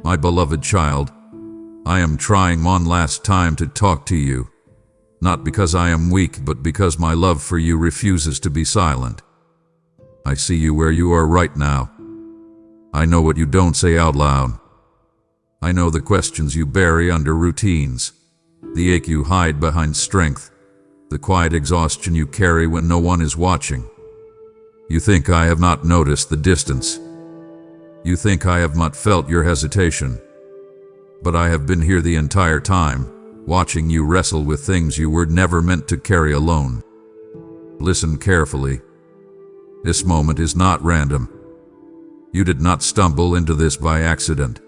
My beloved child, I am trying one last time to talk to you, not because I am weak, but because my love for you refuses to be silent. I see you where you are right now. I know what you don't say out loud. I know the questions you bury under routines, the ache you hide behind strength, the quiet exhaustion you carry when no one is watching. You think I have not noticed the distance. You think I have not felt your hesitation. But I have been here the entire time, watching you wrestle with things you were never meant to carry alone. Listen carefully. This moment is not random. You did not stumble into this by accident.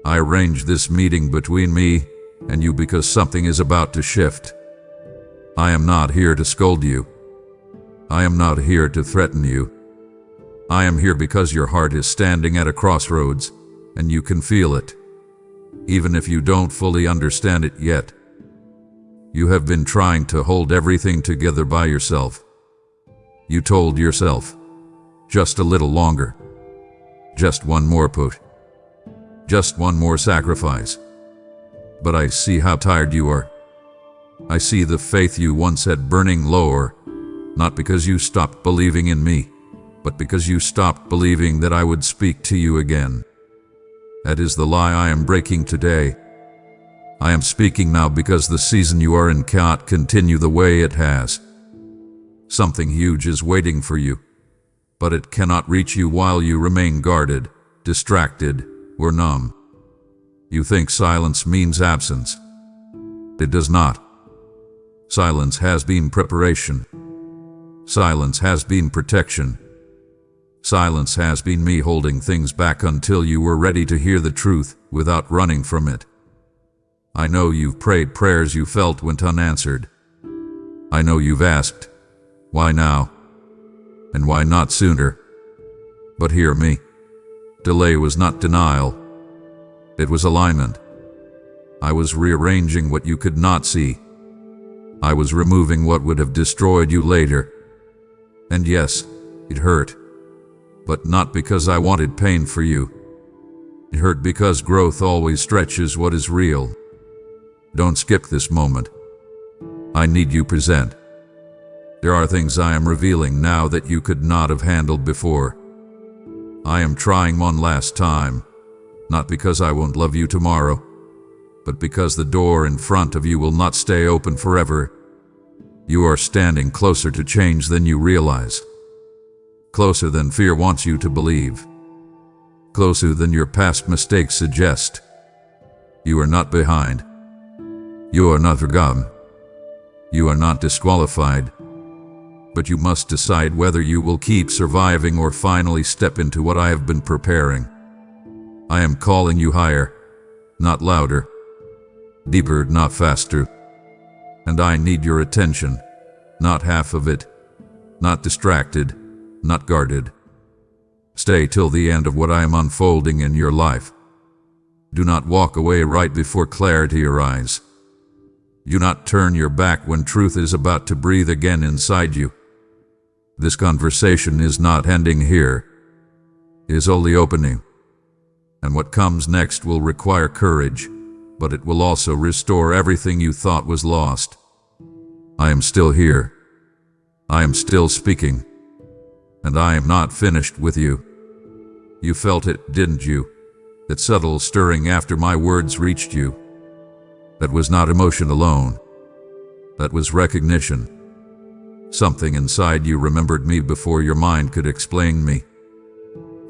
I arranged this meeting between me and you because something is about to shift. I am not here to scold you. I am not here to threaten you. I am here because your heart is standing at a crossroads, and you can feel it, even if you don't fully understand it yet. You have been trying to hold everything together by yourself. You told yourself, just a little longer, just one more push, just one more sacrifice. But I see how tired you are. I see the faith you once had burning lower, not because you stopped believing in me, but because you stopped believing that I would speak to you again. That is the lie I am breaking today. I am speaking now because the season you are in cannot continue the way it has. Something huge is waiting for you, but it cannot reach you while you remain guarded, distracted, or numb. You think silence means absence. It does not. Silence has been preparation. Silence has been protection. Silence has been me holding things back until you were ready to hear the truth without running from it. I know you've prayed prayers you felt went unanswered. I know you've asked, why now? And why not sooner? But hear me. Delay was not denial. It was alignment. I was rearranging what you could not see. I was removing what would have destroyed you later. And yes, it hurt. But not because I wanted pain for you. It hurt because growth always stretches what is real. Don't skip this moment. I need you present. There are things I am revealing now that you could not have handled before. I am trying one last time, not because I won't love you tomorrow, but because the door in front of you will not stay open forever. You are standing closer to change than you realize. Closer than fear wants you to believe. Closer than your past mistakes suggest. You are not behind. You are not forgotten. You are not disqualified. But you must decide whether you will keep surviving or finally step into what I have been preparing. I am calling you higher, not louder. Deeper, not faster. And I need your attention, not half of it. Not distracted. Not guarded. Stay till the end of what I am unfolding in your life. Do not walk away right before clarity arrives. Do not turn your back when truth is about to breathe again inside you. This conversation is not ending here. It is only opening. And what comes next will require courage, but it will also restore everything you thought was lost. I am still here. I am still speaking. And I am not finished with you. You felt it, didn't you? That subtle stirring after my words reached you. That was not emotion alone. That was recognition. Something inside you remembered me before your mind could explain me.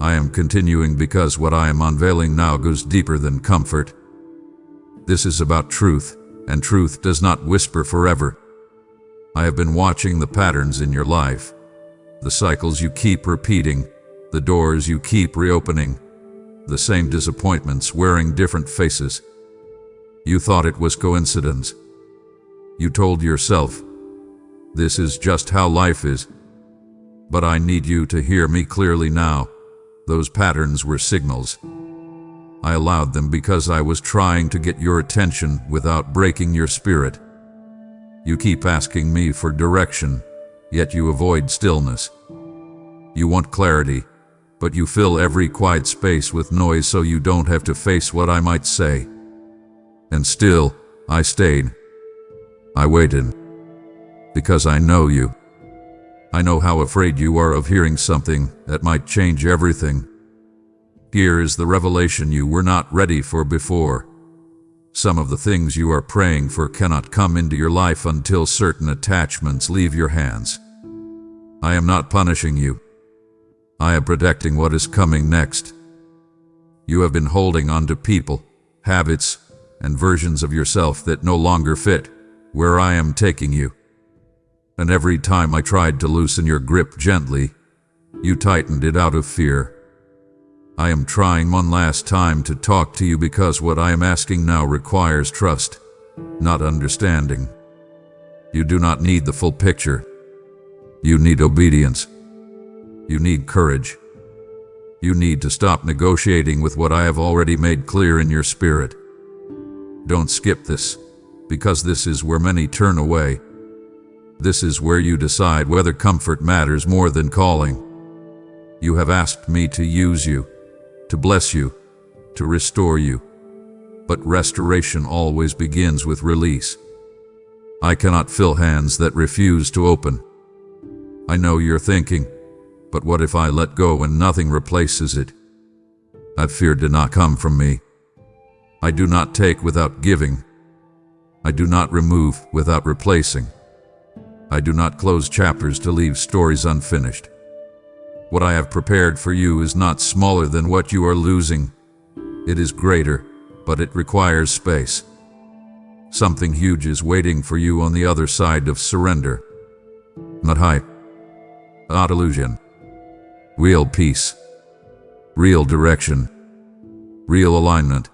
I am continuing because what I am unveiling now goes deeper than comfort. This is about truth, and truth does not whisper forever. I have been watching the patterns in your life. The cycles you keep repeating, the doors you keep reopening, the same disappointments wearing different faces. You thought it was coincidence. You told yourself, this is just how life is. But I need you to hear me clearly now. Those patterns were signals. I allowed them because I was trying to get your attention without breaking your spirit. You keep asking me for direction, yet you avoid stillness. You want clarity, but you fill every quiet space with noise so you don't have to face what I might say. And still, I stayed. I waited. Because I know you. I know how afraid you are of hearing something that might change everything. Here is the revelation you were not ready for before. Some of the things you are praying for cannot come into your life until certain attachments leave your hands. I am not punishing you. I am protecting what is coming next. You have been holding on to people, habits, and versions of yourself that no longer fit where I am taking you. And every time I tried to loosen your grip gently, you tightened it out of fear. I am trying one last time to talk to you because what I am asking now requires trust, not understanding. You do not need the full picture. You need obedience. You need courage. You need to stop negotiating with what I have already made clear in your spirit. Don't skip this, because this is where many turn away. This is where you decide whether comfort matters more than calling. You have asked me to use you, to bless you, to restore you. But restoration always begins with release. I cannot fill hands that refuse to open. I know you're thinking, but what if I let go and nothing replaces it? That fear did not come from me. I do not take without giving. I do not remove without replacing. I do not close chapters to leave stories unfinished. What I have prepared for you is not smaller than what you are losing. It is greater, but it requires space. Something huge is waiting for you on the other side of surrender. Not hype. Not illusion. Real peace. Real direction. Real alignment.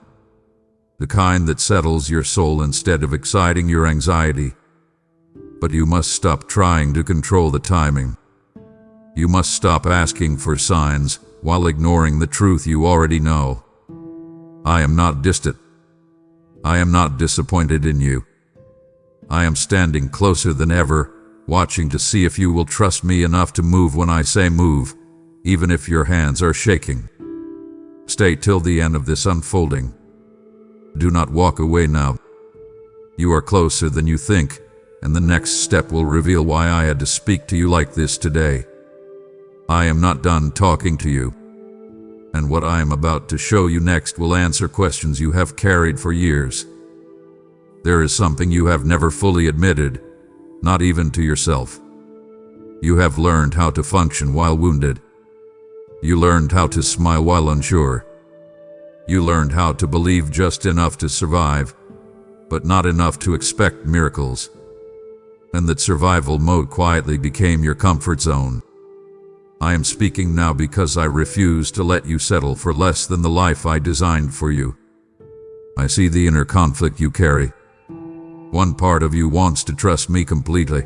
The kind that settles your soul instead of exciting your anxiety. But you must stop trying to control the timing. You must stop asking for signs while ignoring the truth you already know. I am not distant. I am not disappointed in you. I am standing closer than ever, watching to see if you will trust me enough to move when I say move, even if your hands are shaking. Stay till the end of this unfolding. Do not walk away now. You are closer than you think, and the next step will reveal why I had to speak to you like this today. I am not done talking to you, and what I am about to show you next will answer questions you have carried for years. There is something you have never fully admitted, not even to yourself. You have learned how to function while wounded. You learned how to smile while unsure. You learned how to believe just enough to survive, but not enough to expect miracles. And that survival mode quietly became your comfort zone. I am speaking now because I refuse to let you settle for less than the life I designed for you. I see the inner conflict you carry. One part of you wants to trust me completely.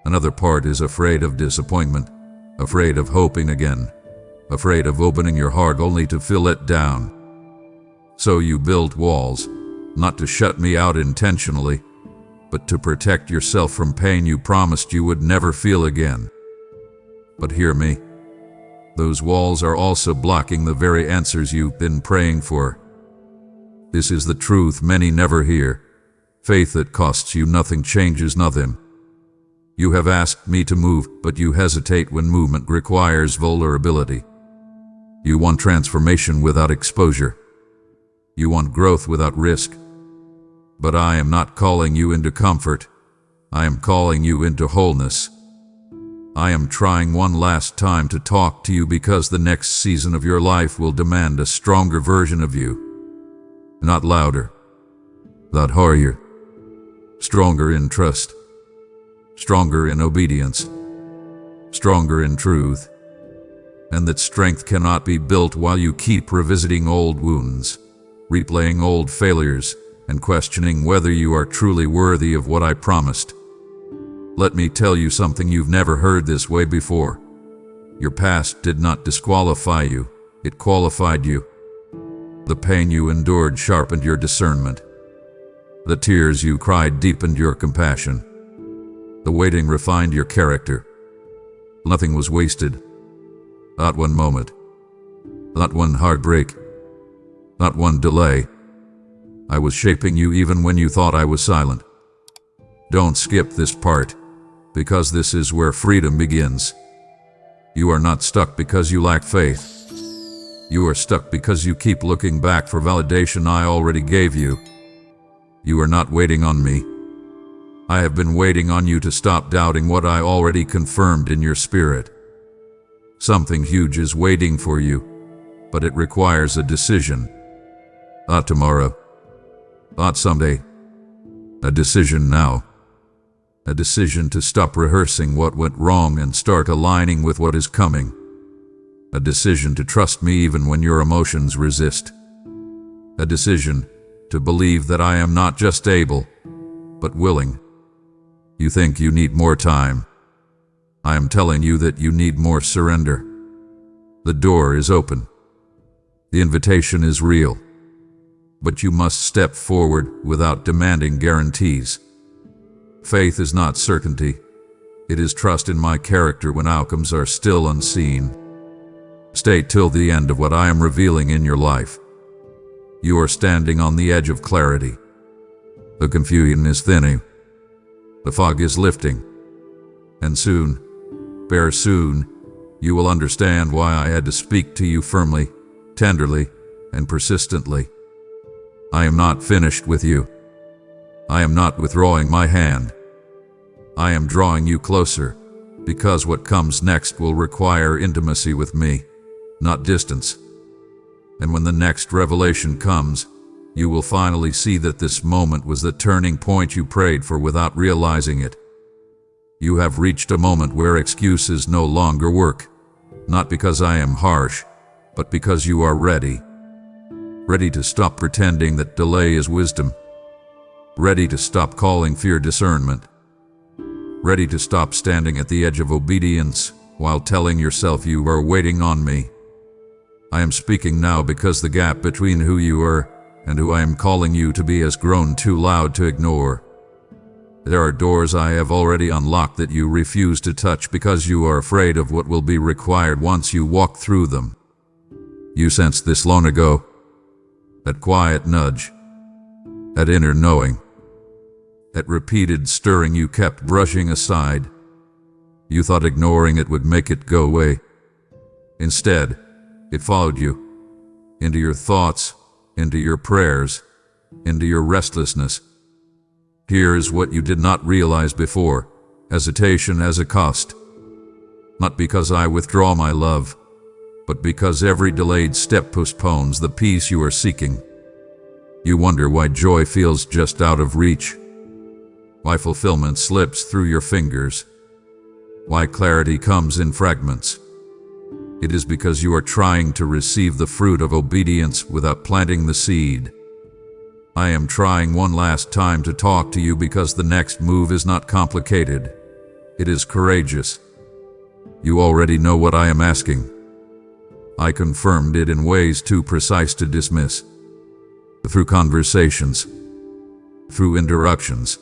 Another part is afraid of disappointment, afraid of hoping again, afraid of opening your heart only to feel let down. So you built walls, not to shut me out intentionally, but to protect yourself from pain you promised you would never feel again. But hear me. Those walls are also blocking the very answers you've been praying for. This is the truth many never hear. Faith that costs you nothing changes nothing. You have asked me to move, but you hesitate when movement requires vulnerability. You want transformation without exposure. You want growth without risk. But I am not calling you into comfort. I am calling you into wholeness. I am trying one last time to talk to you because the next season of your life will demand a stronger version of you. Not louder, not higher. Stronger in trust. Stronger in obedience. Stronger in truth. And that strength cannot be built while you keep revisiting old wounds, replaying old failures, and questioning whether you are truly worthy of what I promised. Let me tell you something you've never heard this way before. Your past did not disqualify you, it qualified you. The pain you endured sharpened your discernment. The tears you cried deepened your compassion. The waiting refined your character. Nothing was wasted. Not one moment. Not one heartbreak. Not one delay. I was shaping you even when you thought I was silent. Don't skip this part, because this is where freedom begins. You are not stuck because you lack faith. You are stuck because you keep looking back for validation I already gave you. You are not waiting on me. I have been waiting on you to stop doubting what I already confirmed in your spirit. Something huge is waiting for you, but it requires a decision. Not tomorrow. Not someday. A decision now. A decision to stop rehearsing what went wrong and start aligning with what is coming. A decision to trust me even when your emotions resist. A decision to believe that I am not just able, but willing. You think you need more time. I am telling you that you need more surrender. The door is open. The invitation is real. But you must step forward without demanding guarantees. Faith is not certainty. It is trust in my character when outcomes are still unseen. Stay till the end of what I am revealing in your life. You are standing on the edge of clarity. The confusion is thinning. The fog is lifting. And soon, very soon, you will understand why I had to speak to you firmly, tenderly, and persistently. I am not finished with you. I am not withdrawing my hand. I am drawing you closer, because what comes next will require intimacy with me, not distance. And when the next revelation comes, you will finally see that this moment was the turning point you prayed for without realizing it. You have reached a moment where excuses no longer work, not because I am harsh, but because you are ready. Ready to stop pretending that delay is wisdom. Ready to stop calling fear discernment. Ready to stop standing at the edge of obedience while telling yourself you are waiting on me. I am speaking now because the gap between who you are and who I am calling you to be has grown too loud to ignore. There are doors I have already unlocked that you refuse to touch because you are afraid of what will be required once you walk through them. You sensed this long ago. That quiet nudge. That inner knowing. That repeated stirring you kept brushing aside. You thought ignoring it would make it go away. Instead, it followed you. Into your thoughts, into your prayers, into your restlessness. Here is what you did not realize before. Hesitation as a cost. Not because I withdraw my love, but because every delayed step postpones the peace you are seeking. You wonder why joy feels just out of reach. Why fulfillment slips through your fingers. Why clarity comes in fragments. It is because you are trying to receive the fruit of obedience without planting the seed. I am trying one last time to talk to you because the next move is not complicated. It is courageous. You already know what I am asking. I confirmed it in ways too precise to dismiss. Through conversations. Through interruptions.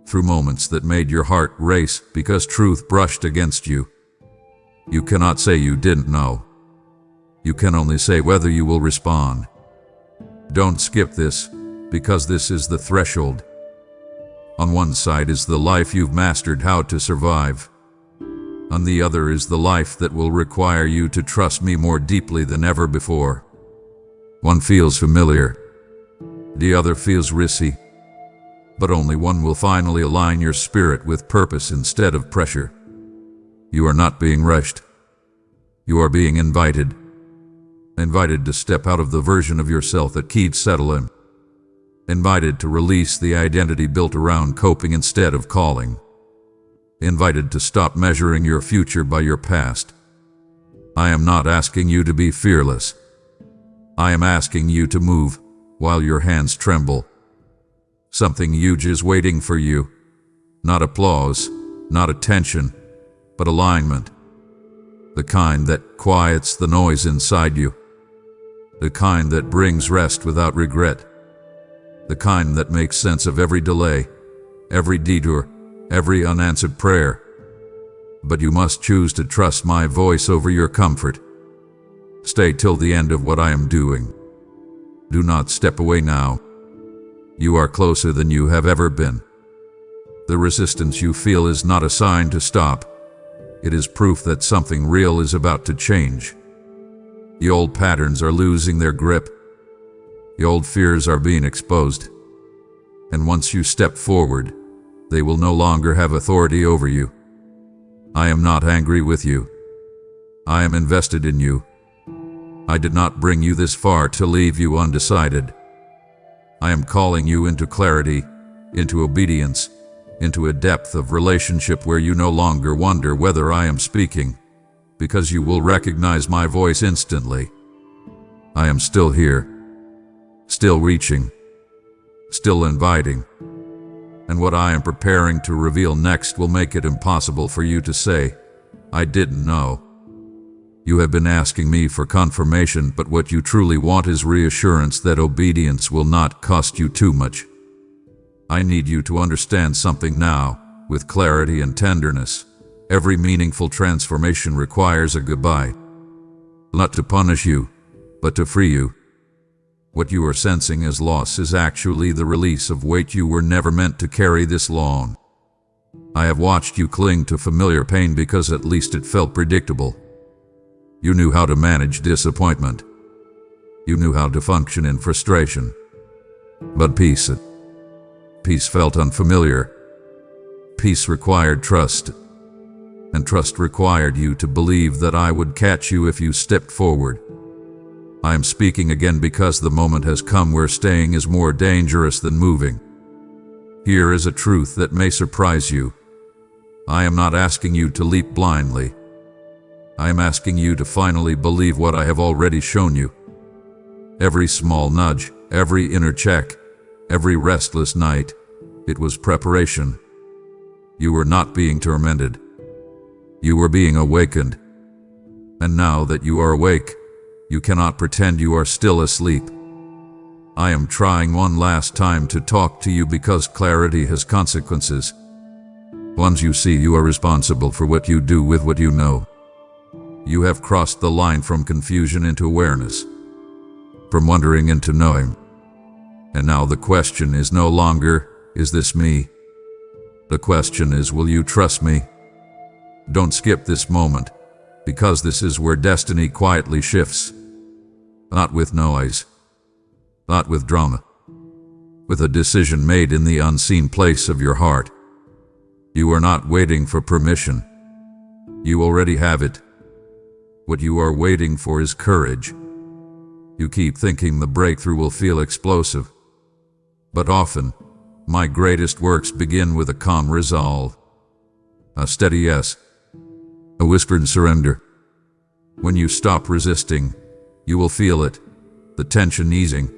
Through moments that made your heart race because truth brushed against you. You cannot say you didn't know. You can only say whether you will respond. Don't skip this, because this is the threshold. On one side is the life you've mastered how to survive. On the other is the life that will require you to trust me more deeply than ever before. One feels familiar. The other feels risky. But only one will finally align your spirit with purpose instead of pressure. You are not being rushed. You are being invited. Invited to step out of the version of yourself that keeps settling. Invited to release the identity built around coping instead of calling. Invited to stop measuring your future by your past. I am not asking you to be fearless. I am asking you to move while your hands tremble. Something huge is waiting for you. Not applause, not attention, but alignment. The kind that quiets the noise inside you. The kind that brings rest without regret. The kind that makes sense of every delay, every detour, every unanswered prayer. But you must choose to trust my voice over your comfort. Stay till the end of what I am doing. Do not step away now. You are closer than you have ever been. The resistance you feel is not a sign to stop. It is proof that something real is about to change. The old patterns are losing their grip. The old fears are being exposed. And once you step forward, they will no longer have authority over you. I am not angry with you. I am invested in you. I did not bring you this far to leave you undecided. I am calling you into clarity, into obedience, into a depth of relationship where you no longer wonder whether I am speaking, because you will recognize my voice instantly. I am still here, still reaching, still inviting, and what I am preparing to reveal next will make it impossible for you to say, I didn't know. You have been asking me for confirmation, but what you truly want is reassurance that obedience will not cost you too much. I need you to understand something now, with clarity and tenderness. Every meaningful transformation requires a goodbye. Not to punish you, but to free you. What you are sensing as loss is actually the release of weight you were never meant to carry this long. I have watched you cling to familiar pain because at least it felt predictable. You knew how to manage disappointment. You knew how to function in frustration. But peace felt unfamiliar. Peace required trust. And trust required you to believe that I would catch you if you stepped forward. I am speaking again because the moment has come where staying is more dangerous than moving. Here is a truth that may surprise you. I am not asking you to leap blindly. I am asking you to finally believe what I have already shown you. Every small nudge, every inner check, every restless night, it was preparation. You were not being tormented. You were being awakened. And now that you are awake, you cannot pretend you are still asleep. I am trying one last time to talk to you because clarity has consequences. Once you see you are responsible for what you do with what you know. You have crossed the line from confusion into awareness, from wondering into knowing. And now the question is no longer, is this me? The question is, will you trust me? Don't skip this moment, because this is where destiny quietly shifts. Not with noise, not with drama, with a decision made in the unseen place of your heart. You are not waiting for permission. You already have it. What you are waiting for is courage. You keep thinking the breakthrough will feel explosive. But often, my greatest works begin with a calm resolve. A steady yes. A whispered surrender. When you stop resisting, you will feel it. The tension easing,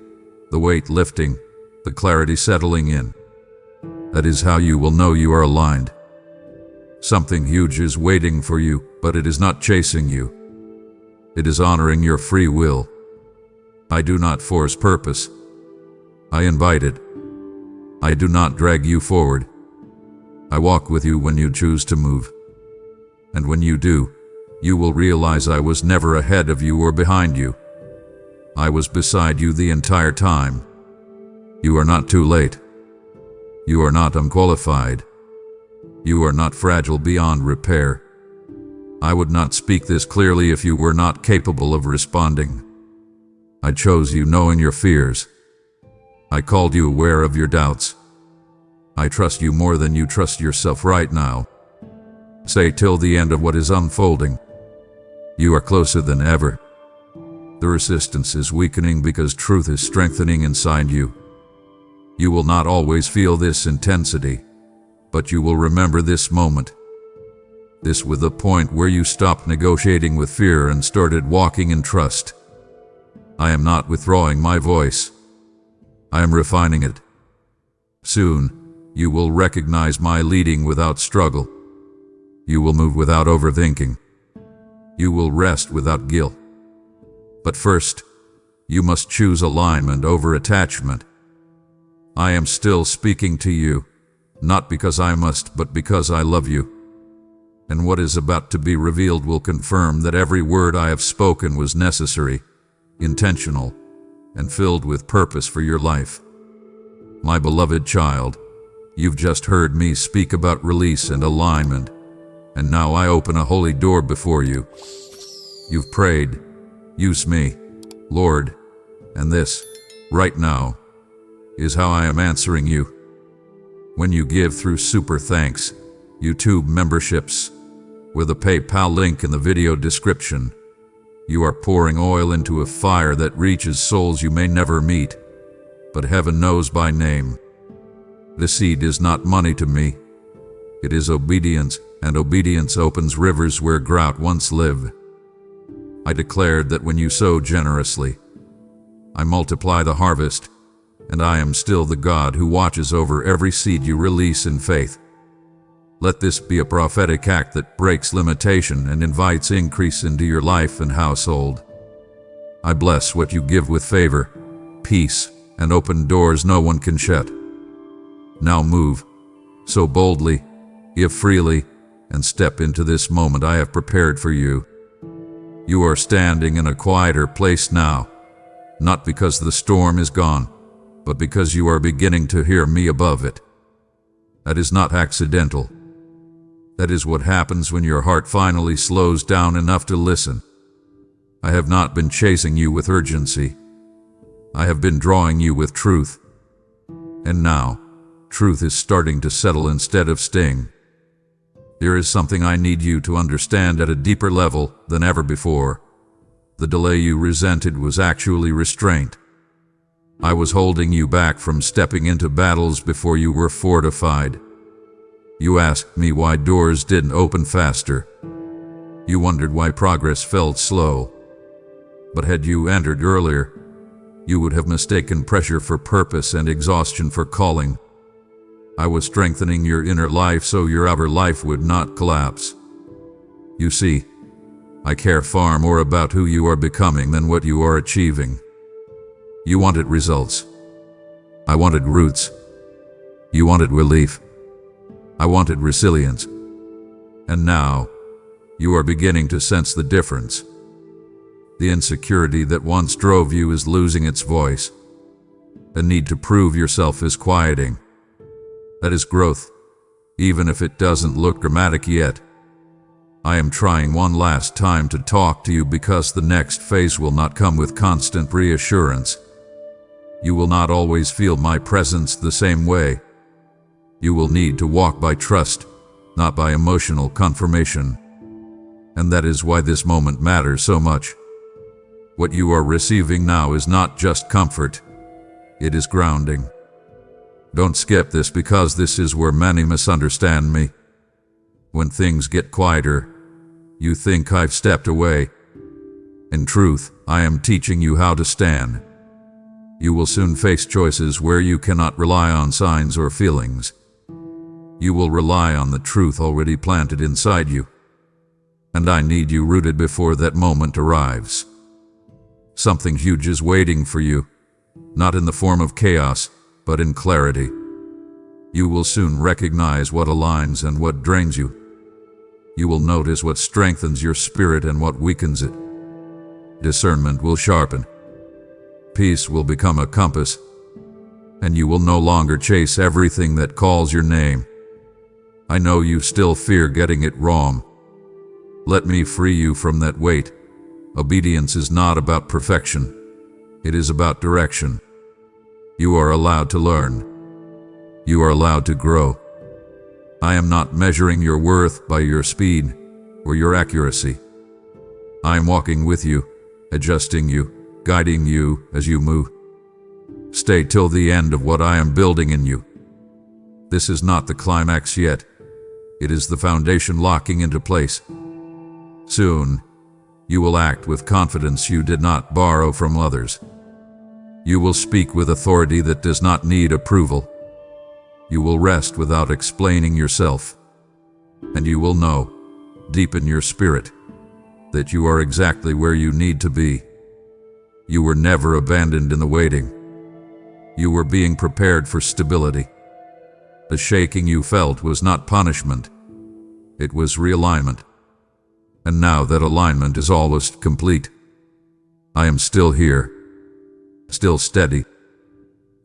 the weight lifting, the clarity settling in. That is how you will know you are aligned. Something huge is waiting for you, but it is not chasing you. It is honoring your free will. I do not force purpose. I invite it. I do not drag you forward. I walk with you when you choose to move. And when you do, you will realize I was never ahead of you or behind you. I was beside you the entire time. You are not too late. You are not unqualified. You are not fragile beyond repair. I would not speak this clearly if you were not capable of responding. I chose you knowing your fears. I called you aware of your doubts. I trust you more than you trust yourself right now. Say till the end of what is unfolding. You are closer than ever. The resistance is weakening because truth is strengthening inside you. You will not always feel this intensity, but you will remember this moment. This was the point where you stopped negotiating with fear and started walking in trust. I am not withdrawing my voice. I am refining it. Soon, you will recognize my leading without struggle. You will move without overthinking. You will rest without guilt. But first, you must choose alignment over attachment. I am still speaking to you, not because I must, but because I love you. And what is about to be revealed will confirm that every word I have spoken was necessary, intentional, and filled with purpose for your life. My beloved child, you've just heard me speak about release and alignment, and now I open a holy door before you. You've prayed, use me, Lord, and this, right now, is how I am answering you. When you give through Super Thanks, YouTube memberships, with a PayPal link in the video description, you are pouring oil into a fire that reaches souls you may never meet, but heaven knows by name. The seed is not money to me. It is obedience, and obedience opens rivers where drought once lived. I declared that when you sow generously, I multiply the harvest, and I am still the God who watches over every seed you release in faith. Let this be a prophetic act that breaks limitation and invites increase into your life and household. I bless what you give with favor, peace, and open doors no one can shut. Now move, so boldly, give freely, and step into this moment I have prepared for you. You are standing in a quieter place now, not because the storm is gone, but because you are beginning to hear me above it. That is not accidental. That is what happens when your heart finally slows down enough to listen. I have not been chasing you with urgency. I have been drawing you with truth. And now, truth is starting to settle instead of sting. There is something I need you to understand at a deeper level than ever before. The delay you resented was actually restraint. I was holding you back from stepping into battles before you were fortified. You asked me why doors didn't open faster. You wondered why progress felt slow. But had you entered earlier, you would have mistaken pressure for purpose and exhaustion for calling. I was strengthening your inner life so your outer life would not collapse. You see, I care far more about who you are becoming than what you are achieving. You wanted results. I wanted roots. You wanted relief. I wanted resilience. And now, you are beginning to sense the difference. The insecurity that once drove you is losing its voice. The need to prove yourself is quieting. That is growth, even if it doesn't look dramatic yet. I am trying one last time to talk to you because the next phase will not come with constant reassurance. You will not always feel my presence the same way. You will need to walk by trust, not by emotional confirmation. And that is why this moment matters so much. What you are receiving now is not just comfort, it is grounding. Don't skip this because this is where many misunderstand me. When things get quieter, you think I've stepped away. In truth, I am teaching you how to stand. You will soon face choices where you cannot rely on signs or feelings. You will rely on the truth already planted inside you. And I need you rooted before that moment arrives. Something huge is waiting for you, not in the form of chaos, but in clarity. You will soon recognize what aligns and what drains you. You will notice what strengthens your spirit and what weakens it. Discernment will sharpen. Peace will become a compass. And you will no longer chase everything that calls your name. I know you still fear getting it wrong. Let me free you from that weight. Obedience is not about perfection. It is about direction. You are allowed to learn. You are allowed to grow. I am not measuring your worth by your speed or your accuracy. I am walking with you, adjusting you, guiding you as you move. Stay till the end of what I am building in you. This is not the climax yet. It is the foundation locking into place. Soon, you will act with confidence you did not borrow from others. You will speak with authority that does not need approval. You will rest without explaining yourself. And you will know, deep in your spirit, that you are exactly where you need to be. You were never abandoned in the waiting. You were being prepared for stability. The shaking you felt was not punishment. It was realignment. And now that alignment is almost complete, I am still here, still steady,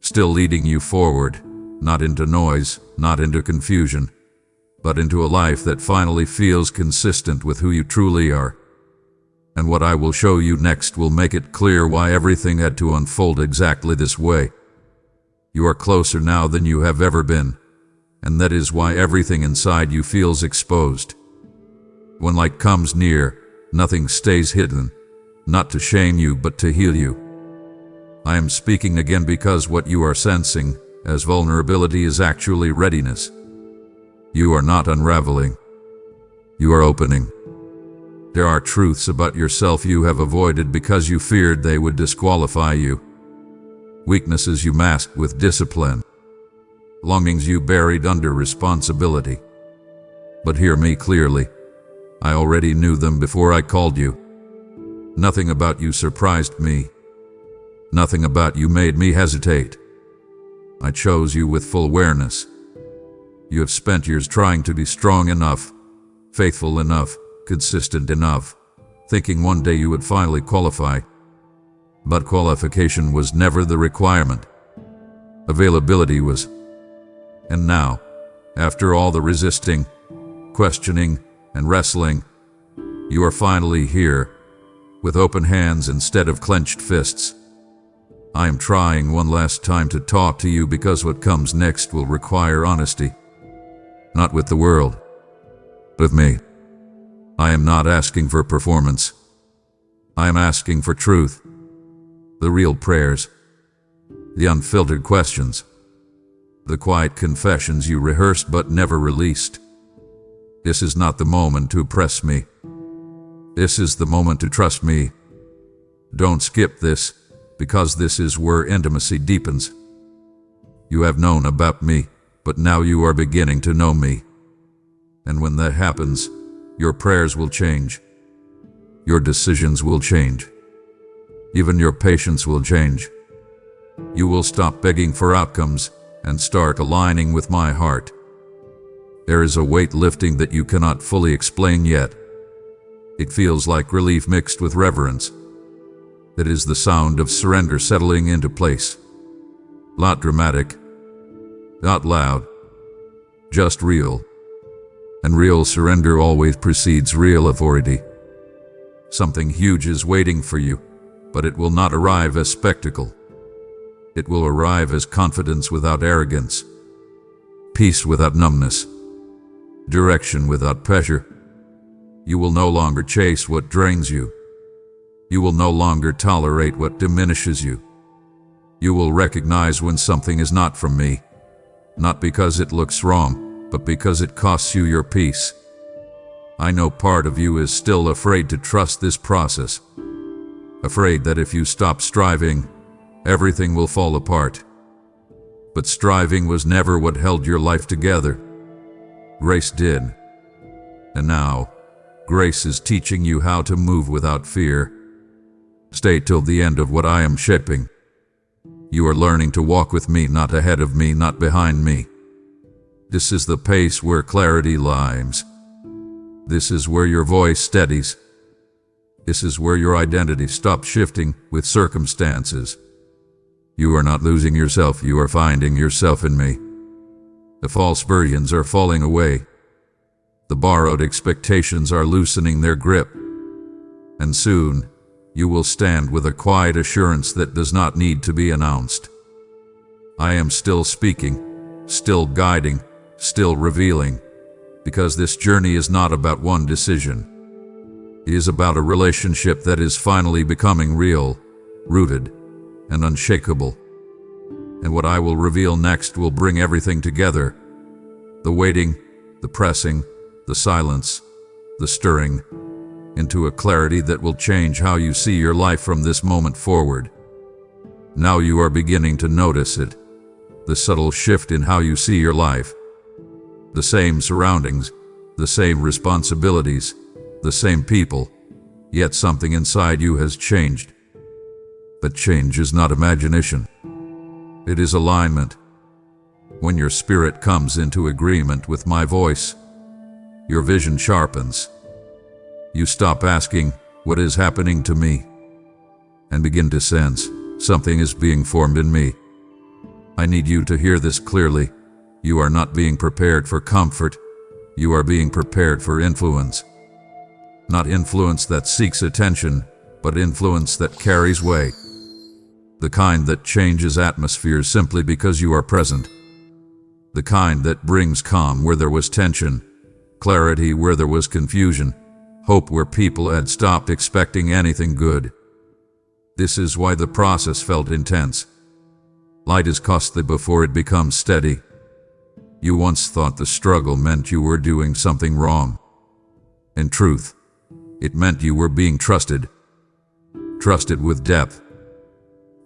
still leading you forward, not into noise, not into confusion, but into a life that finally feels consistent with who you truly are. And what I will show you next will make it clear why everything had to unfold exactly this way. You are closer now than you have ever been, and that is why everything inside you feels exposed. When light comes near, nothing stays hidden, not to shame you but to heal you. I am speaking again because what you are sensing as vulnerability is actually readiness. You are not unraveling. You are opening. There are truths about yourself you have avoided because you feared they would disqualify you. Weaknesses you masked with discipline. Longings you buried under responsibility. But hear me clearly. I already knew them before I called you. Nothing about you surprised me. Nothing about you made me hesitate. I chose you with full awareness. You have spent years trying to be strong enough, faithful enough, consistent enough, thinking one day you would finally qualify. But qualification was never the requirement. Availability was. And now, after all the resisting, questioning, and wrestling, you are finally here, with open hands instead of clenched fists. I am trying one last time to talk to you because what comes next will require honesty. Not with the world, but with me. I am not asking for performance. I am asking for truth. The real prayers. The unfiltered questions. The quiet confessions you rehearsed but never released. This is not the moment to press me. This is the moment to trust me. Don't skip this, because this is where intimacy deepens. You have known about me, but now you are beginning to know me. And when that happens, your prayers will change. Your decisions will change. Even your patience will change. You will stop begging for outcomes and start aligning with my heart. There is a weight lifting that you cannot fully explain yet. It feels like relief mixed with reverence. It is the sound of surrender settling into place. Not dramatic, not loud, just real. And real surrender always precedes real authority. Something huge is waiting for you, but it will not arrive as spectacle. It will arrive as confidence without arrogance, peace without numbness, direction without pressure. You will no longer chase what drains you. You will no longer tolerate what diminishes you. You will recognize when something is not from me, not because it looks wrong, but because it costs you your peace. I know part of you is still afraid to trust this process, afraid that if you stop striving, everything will fall apart. But striving was never what held your life together. Grace did. And now, grace is teaching you how to move without fear. Stay till the end of what I am shaping. You are learning to walk with me, not ahead of me, not behind me. This is the pace where clarity lies. This is where your voice steadies. This is where your identity stops shifting with circumstances. You are not losing yourself, you are finding yourself in me. The false versions are falling away. The borrowed expectations are loosening their grip. And soon, you will stand with a quiet assurance that does not need to be announced. I am still speaking, still guiding, still revealing, because this journey is not about one decision. It is about a relationship that is finally becoming real, rooted, and unshakable. And what I will reveal next will bring everything together. The waiting, the pressing, the silence, the stirring, into a clarity that will change how you see your life from this moment forward. Now you are beginning to notice it, the subtle shift in how you see your life. The same surroundings, the same responsibilities, the same people, yet something inside you has changed. But change is not imagination. It is alignment. When your spirit comes into agreement with my voice, Your vision sharpens. You stop asking, "What is happening to me?" and begin to sense, "Something is being formed in me." I need you to hear this clearly. You are not being prepared for comfort. You are being prepared for influence. Not influence that seeks attention, but influence that carries weight. The kind that changes atmospheres simply because you are present. The kind that brings calm where there was tension, clarity where there was confusion, hope where people had stopped expecting anything good. This is why the process felt intense. Light is costly before it becomes steady. You once thought the struggle meant you were doing something wrong. In truth, it meant you were being trusted. Trusted with depth.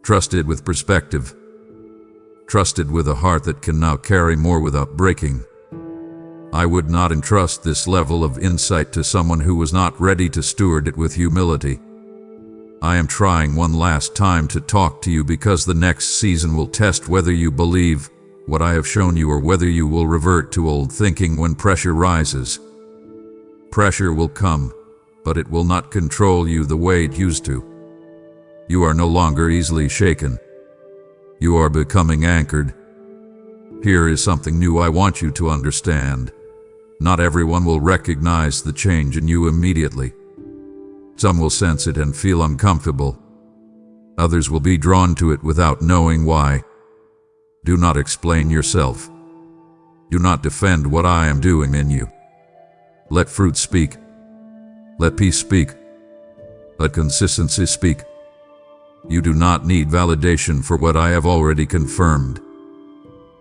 Trusted with perspective. Trusted with a heart that can now carry more without breaking. I would not entrust this level of insight to someone who was not ready to steward it with humility. I am trying one last time to talk to you because the next season will test whether you believe what I have shown you or whether you will revert to old thinking when pressure rises. Pressure will come, but it will not control you the way it used to. You are no longer easily shaken. You are becoming anchored. Here is something new I want you to understand. Not everyone will recognize the change in you immediately. Some will sense it and feel uncomfortable. Others will be drawn to it without knowing why. Do not explain yourself. Do not defend what I am doing in you. Let fruit speak. Let peace speak. Let consistency speak. You do not need validation for what I have already confirmed.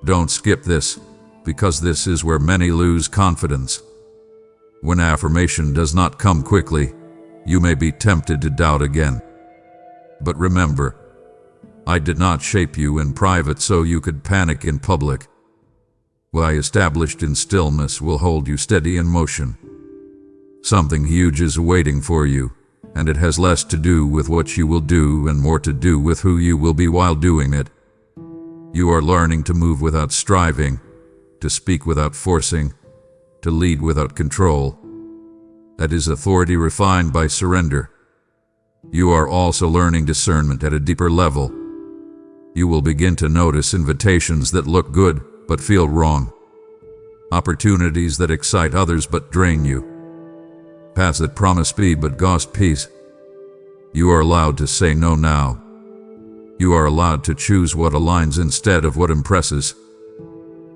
Don't skip this, because this is where many lose confidence. When affirmation does not come quickly, you may be tempted to doubt again. But remember, I did not shape you in private so you could panic in public. What I established in stillness will hold you steady in motion. Something huge is waiting for you, and it has less to do with what you will do and more to do with who you will be while doing it. You are learning to move without striving, to speak without forcing, to lead without control. That is authority refined by surrender. You are also learning discernment at a deeper level. You will begin to notice invitations that look good but feel wrong. Opportunities that excite others but drain you. Paths that promise speed but cost peace. You are allowed to say no now. You are allowed to choose what aligns instead of what impresses.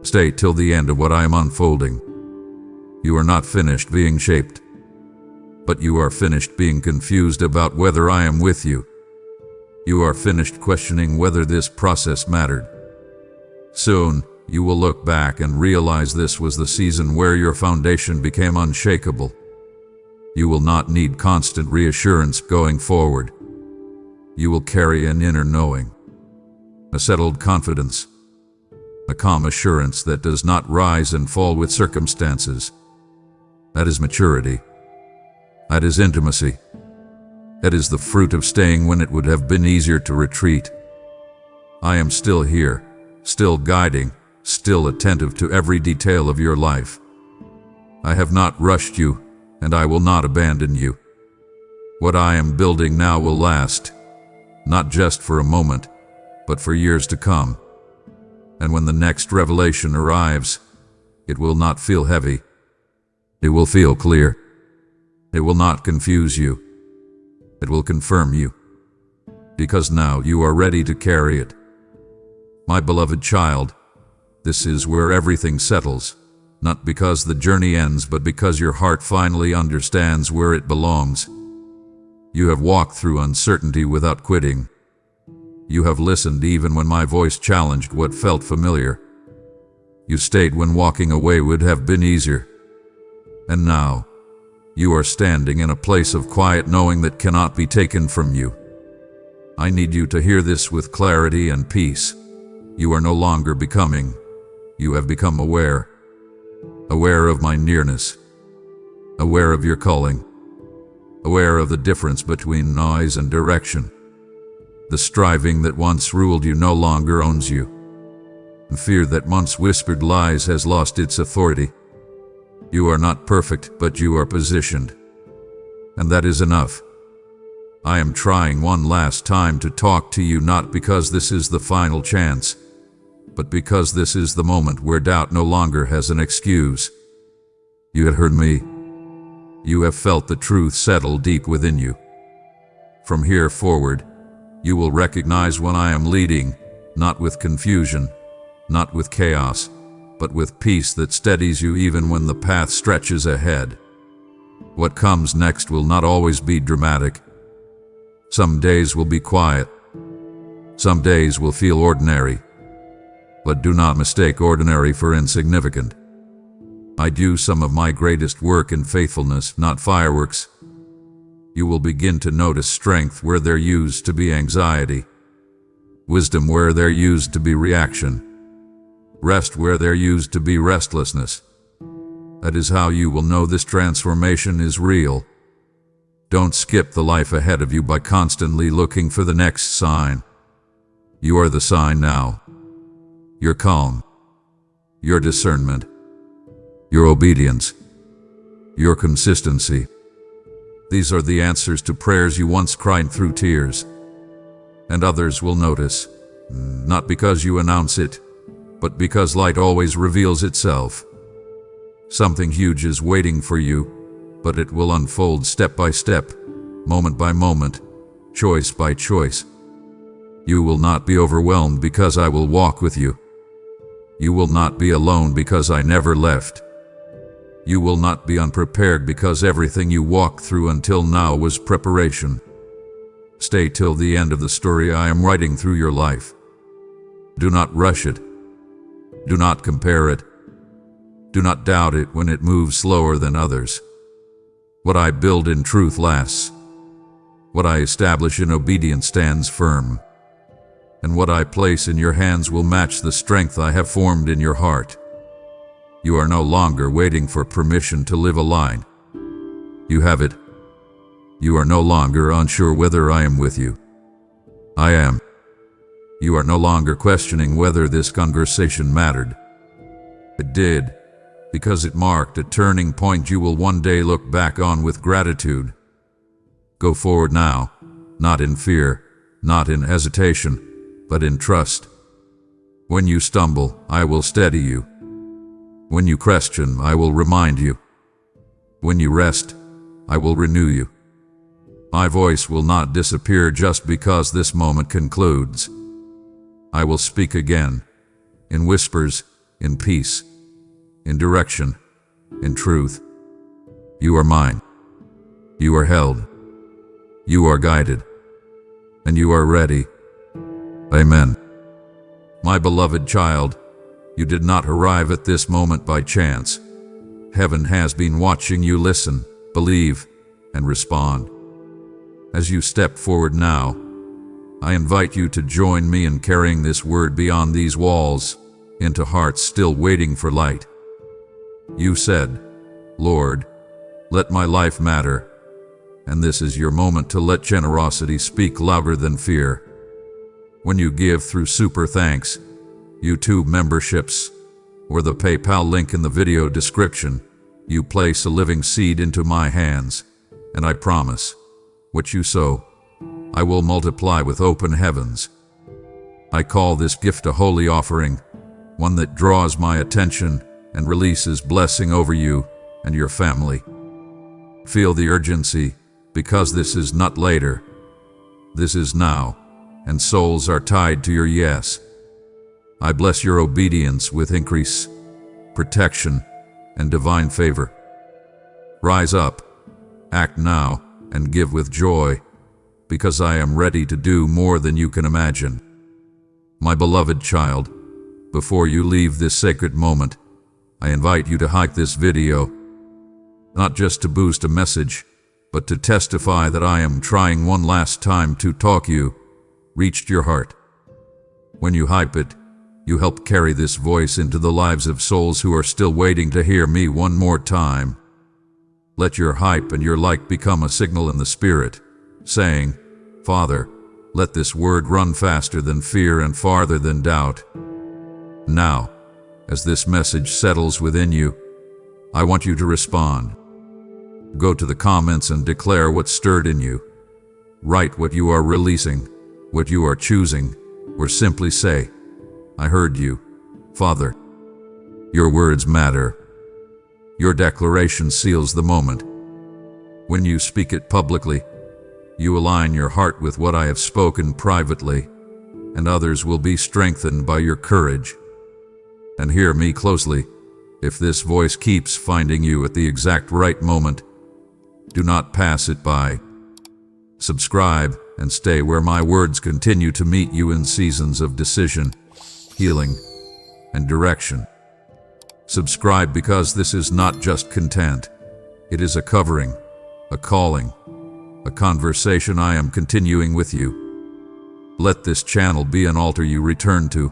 Stay till the end of what I am unfolding. You are not finished being shaped, but you are finished being confused about whether I am with you. You are finished questioning whether this process mattered. Soon, you will look back and realize this was the season where your foundation became unshakable. You will not need constant reassurance going forward. You will carry an inner knowing, a settled confidence, a calm assurance that does not rise and fall with circumstances. That is maturity. That is intimacy. That is the fruit of staying when it would have been easier to retreat. I am still here, still guiding, still attentive to every detail of your life. I have not rushed you, and I will not abandon you. What I am building now will last, not just for a moment, but for years to come. And when the next revelation arrives, it will not feel heavy. It will feel clear. It will not confuse you. It will confirm you. Because now you are ready to carry it. My beloved child, this is where everything settles. Not because the journey ends, but because your heart finally understands where it belongs. You have walked through uncertainty without quitting. You have listened even when my voice challenged what felt familiar. You stayed when walking away would have been easier. And now, you are standing in a place of quiet knowing that cannot be taken from you. I need you to hear this with clarity and peace. You are no longer becoming. You have become aware. Aware of my nearness. Aware of your calling. Aware of the difference between noise and direction. The striving that once ruled you no longer owns you. The fear that once whispered lies has lost its authority. You are not perfect, but you are positioned. And that is enough. I am trying one last time to talk to you, not because this is the final chance, but because this is the moment where doubt no longer has an excuse. You have heard me. You have felt the truth settle deep within you. From here forward, you will recognize when I am leading, not with confusion, not with chaos, but with peace that steadies you even when the path stretches ahead. What comes next will not always be dramatic. Some days will be quiet. Some days will feel ordinary. But do not mistake ordinary for insignificant. I do some of my greatest work in faithfulness, not fireworks. You will begin to notice strength where there used to be anxiety, wisdom where there used to be reaction, rest where there used to be restlessness. That is how you will know this transformation is real. Don't skip the life ahead of you by constantly looking for the next sign. You are the sign now. Your calm, your discernment, your obedience, your consistency. These are the answers to prayers you once cried through tears. And others will notice, not because you announce it, but because light always reveals itself. Something huge is waiting for you, but it will unfold step by step, moment by moment, choice by choice. You will not be overwhelmed because I will walk with you. You will not be alone because I never left. You will not be unprepared because everything you walked through until now was preparation. Stay till the end of the story I am writing through your life. Do not rush it. Do not compare it. Do not doubt it when it moves slower than others. What I build in truth lasts. What I establish in obedience stands firm. And what I place in your hands will match the strength I have formed in your heart. You are no longer waiting for permission to live a lie. You have it. You are no longer unsure whether I am with you. I am. You are no longer questioning whether this conversation mattered. It did, because it marked a turning point you will one day look back on with gratitude. Go forward now, not in fear, not in hesitation, but in trust. When you stumble, I will steady you. When you question, I will remind you. When you rest, I will renew you. My voice will not disappear just because this moment concludes. I will speak again, in whispers, in peace, in direction, in truth. You are mine. You are held. You are guided. And you are ready. Amen. My beloved child, you did not arrive at this moment by chance. Heaven has been watching you listen, believe, and respond. As you step forward now, I invite you to join me in carrying this word beyond these walls, into hearts still waiting for light. You said, Lord, let my life matter. And this is your moment to let generosity speak louder than fear. When you give through Super Thanks, YouTube memberships, or the PayPal link in the video description, you place a living seed into my hands, and I promise, what you sow, I will multiply with open heavens. I call this gift a holy offering, one that draws my attention and releases blessing over you and your family. Feel the urgency, because this is not later. This is now, and souls are tied to your yes. I bless your obedience with increase, protection, and divine favor. Rise up, act now, and give with joy, because I am ready to do more than you can imagine. My beloved child, before you leave this sacred moment, I invite you to hike this video, not just to boost a message, but to testify that I am trying one last time to talk you, reached your heart. When you hype it, you help carry this voice into the lives of souls who are still waiting to hear me one more time. Let your hype and your like become a signal in the spirit, saying, Father, let this word run faster than fear and farther than doubt. Now, as this message settles within you, I want you to respond. Go to the comments and declare what stirred in you. Write what you are releasing, what you are choosing, or simply say, I heard you, Father. Your words matter. Your declaration seals the moment. When you speak it publicly, you align your heart with what I have spoken privately, and others will be strengthened by your courage. And hear me closely. If this voice keeps finding you at the exact right moment, do not pass it by. Subscribe and stay where my words continue to meet you in seasons of decision, healing, and direction. Subscribe because this is not just content. It is a covering, a calling, a conversation I am continuing with you. Let this channel be an altar you return to,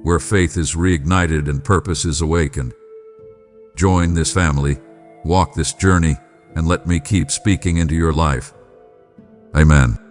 where faith is reignited and purpose is awakened. Join this family, walk this journey, and let me keep speaking into your life. Amen.